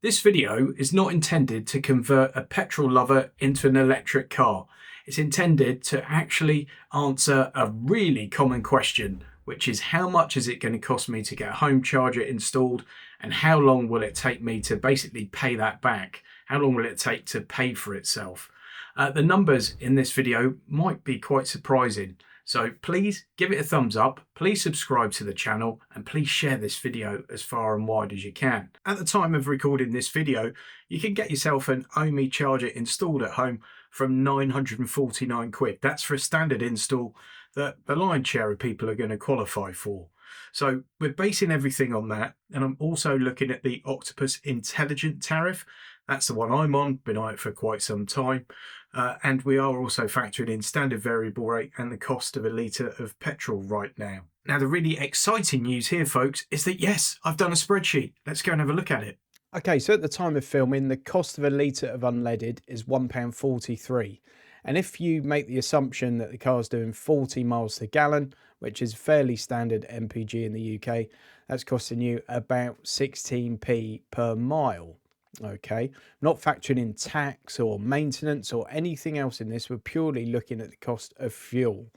This video is not intended to convert a petrol lover into an electric car. It's intended to actually answer a really common question, which is how much is it going to cost me to get a home charger installed, and how long will it take me to basically pay that back? How long will it take to pay for itself? The numbers in this video might be quite surprising. So please give it a thumbs up, please subscribe to the channel, and please share this video as far and wide as you can. At the time of recording this video, you can get yourself an OHME Charger installed at home from 949 quid. That's for a standard install that the lion's share of people are going to qualify for. So we're basing everything on that, and I'm also looking at the Octopus INtelligent tariff. That's the one I'm on, been on it for quite some time. And we are also factoring in standard variable rate and the cost of a litre of petrol right now. Now, the really exciting news here, folks, is that yes, I've done a spreadsheet. Let's go and have a look at it. Okay, so at the time of filming, the cost of a litre of unleaded is £1.43. And if you make the assumption that the car's doing 40 miles to gallon, which is fairly standard MPG in the UK, that's costing you about 16p per mile. Okay, not factoring in tax or maintenance or anything else in this. We're purely looking at the cost of fuel.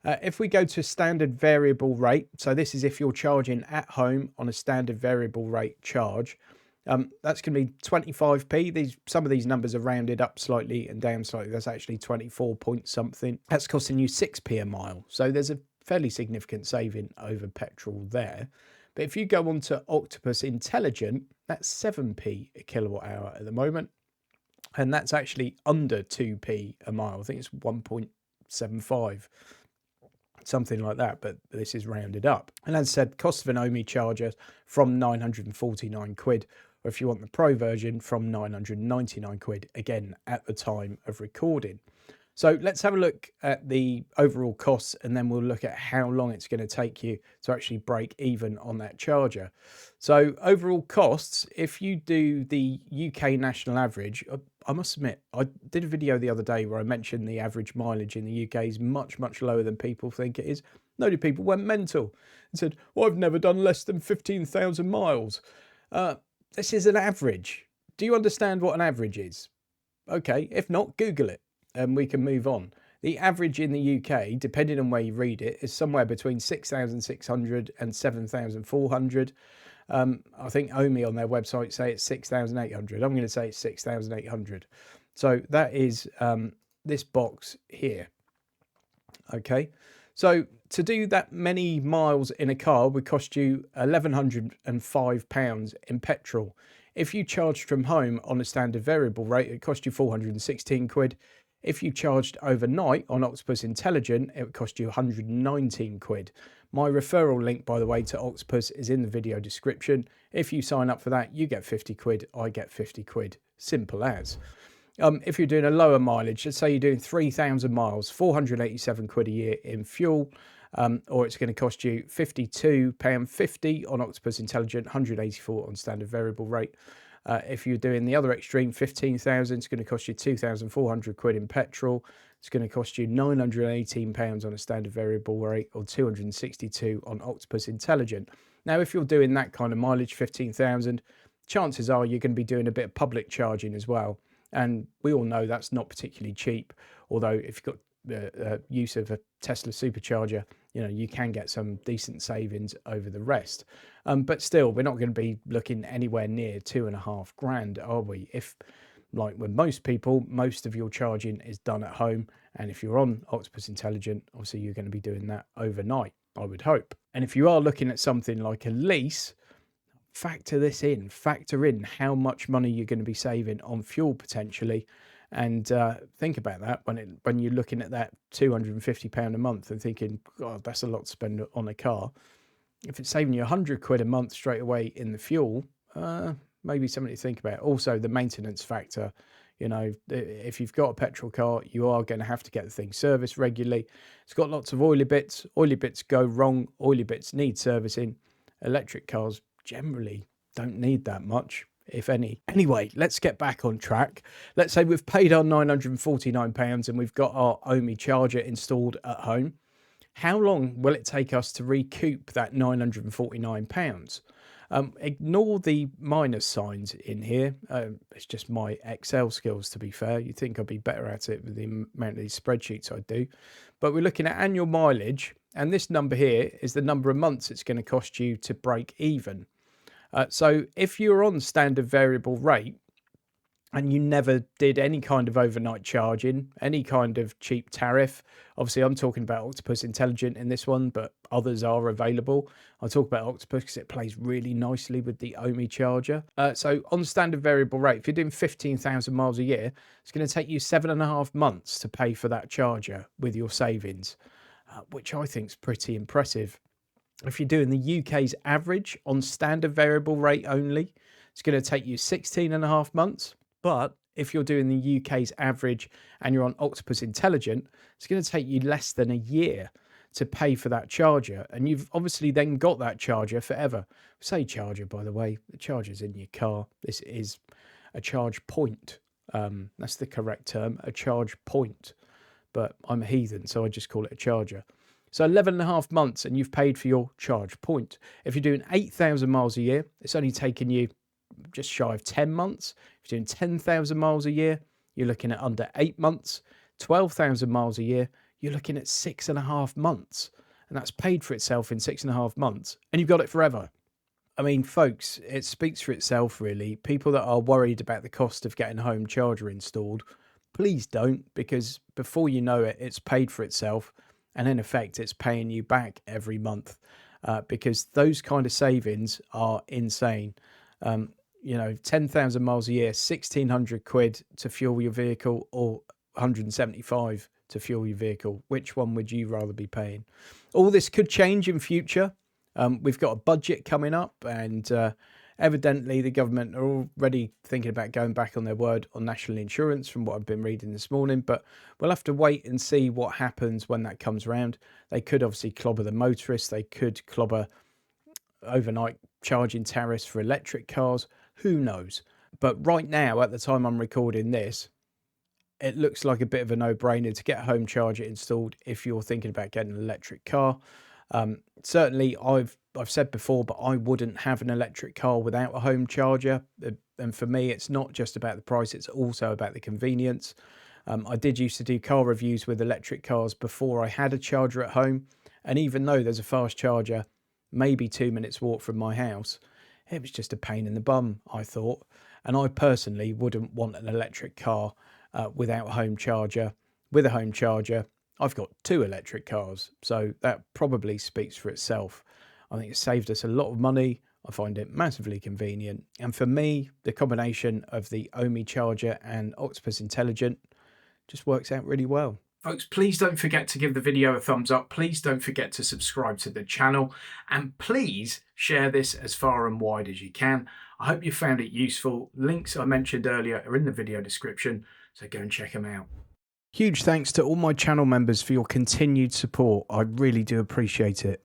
If we go to standard variable rate, so this is if you're charging at home on a standard variable rate charge, that's going to be 25p. Some of these numbers are rounded up slightly and down slightly. That's actually 24 point something. That's costing you 6p a mile. So there's a fairly significant saving over petrol there. But if you go on to Octopus INtelligent, that's 7p a kilowatt hour at the moment. And that's actually under 2p a mile. I think it's 1.75, something like that, but this is rounded up. And as I said, cost of an OHME charger from 949 quid, or if you want the Pro version, from 999 quid, again, at the time of recording. So let's have a look at the overall costs, and then we'll look at how long it's going to take you to actually break even on that charger. So overall costs, if you do the UK national average, I must admit, I did a video the other day where I mentioned the average mileage in the UK is much, much lower than people think it is. A load of people went mental and said, well, I've never done less than 15,000 miles. This is an average. Do you understand what an average is? Okay, if not, Google it. And we can move on. The average in the UK, depending on where you read it, is somewhere between 6,600 and 7,400. I think OHME on their website say it's 6,800. I'm going to say it's 6,800. So that is this box here. Okay, so to do that many miles in a car would cost you £1,105 in petrol. If you charged from home on a standard variable rate, it cost you 416 quid. If you charged overnight on Octopus INtelligent, it would cost you 119 quid. My referral link, by the way, to Octopus is in the video description. If you sign up for that, you get 50 quid, I get 50 quid. Simple as. If you're doing a lower mileage, let's say you're doing 3,000 miles, 487 quid a year in fuel, or it's going to cost you £52.50 on Octopus INtelligent, 184 on standard variable rate. If you're doing the other extreme, 15,000, it's going to cost you 2,400 quid in petrol. It's going to cost you £918 on a standard variable rate, or 262 on Octopus INtelligent. Now, if you're doing that kind of mileage, 15,000, chances are you're going to be doing a bit of public charging as well. And we all know that's not particularly cheap, although if you've got use of a Tesla supercharger, you know, you can get some decent savings over the rest. But still, we're not going to be looking anywhere near 2.5 grand, are we? If, like with most people, most of your charging is done at home, and if you're on Octopus INtelligent, obviously you're going to be doing that overnight, I would hope. And if you are looking at something like a lease, factor in how much money you're going to be saving on fuel potentially. And think about that when you're looking at that £250 a month and thinking, God, that's a lot to spend on a car. If it's saving you 100 quid a month straight away in the fuel, maybe something to think about. Also, the maintenance factor. You know, if you've got a petrol car, you are going to have to get the thing serviced regularly. It's got lots of oily bits. Oily bits go wrong. Oily bits need servicing. Electric cars generally don't need that much, if any. Anyway, let's get back on track. Let's say we've paid our £949 and we've got our OHME Charger installed at home. How long will it take us to recoup that £949? Ignore the minus signs in here. It's just my Excel skills, to be fair. You'd think I'd be better at it with the amount of these spreadsheets I do. But we're looking at annual mileage, and this number here is the number of months it's going to cost you to break even. So if you're on standard variable rate, and you never did any kind of overnight charging, any kind of cheap tariff. Obviously, I'm talking about Octopus INtelligent in this one, but others are available. I'll talk about Octopus because it plays really nicely with the OHME Charger. So on standard variable rate, if you're doing 15,000 miles a year, it's going to take you 7.5 months to pay for that charger with your savings, which I think is pretty impressive. If you're doing the UK's average on standard variable rate only, it's going to take you 16.5 months. But if you're doing the UK's average and you're on Octopus INtelligent, it's going to take you less than a year to pay for that charger. And you've obviously then got that charger forever. Say charger, by the way, the charger's in your car. This is a charge point. That's the correct term, a charge point. But I'm a heathen, so I just call it a charger. So 11.5 months and you've paid for your charge point. If you're doing 8,000 miles a year, it's only taken you just shy of 10 months. If you're doing 10,000 miles a year, you're looking at under 8 months. 12,000 miles a year, you're looking at 6.5 months. And that's paid for itself in 6.5 months. And you've got it forever. I mean, folks, it speaks for itself, really. People that are worried about the cost of getting a home charger installed, please don't, because before you know it, it's paid for itself. And in effect, it's paying you back every month because those kind of savings are insane. You know, 10,000 miles a year, 1,600 quid to fuel your vehicle or 175 to fuel your vehicle. Which one would you rather be paying? All this could change in future. We've got a budget coming up and evidently the government are already thinking about going back on their word on national insurance from what I've been reading this morning. But we'll have to wait and see what happens when that comes around. They could obviously clobber the motorists. They could clobber overnight charging tariffs for electric cars. Who knows? But right now, at the time I'm recording this, it looks like a bit of a no-brainer to get a home charger installed if you're thinking about getting an electric car. Certainly, I've said before, but I wouldn't have an electric car without a home charger. And for me, it's not just about the price, it's also about the convenience. I did used to do car reviews with electric cars before I had a charger at home. And even though there's a fast charger, maybe 2 minutes walk from my house, it was just a pain in the bum, I thought. And I personally wouldn't want an electric car without a home charger. With a home charger, I've got 2 electric cars, so that probably speaks for itself. I think it saved us a lot of money. I find it massively convenient. And for me, the combination of the OHME Charger and Octopus INtelligent just works out really well. Folks, please don't forget to give the video a thumbs up. Please don't forget to subscribe to the channel. And please share this as far and wide as you can. I hope you found it useful. Links I mentioned earlier are in the video description, so go and check them out. Huge thanks to all my channel members for your continued support. I really do appreciate it.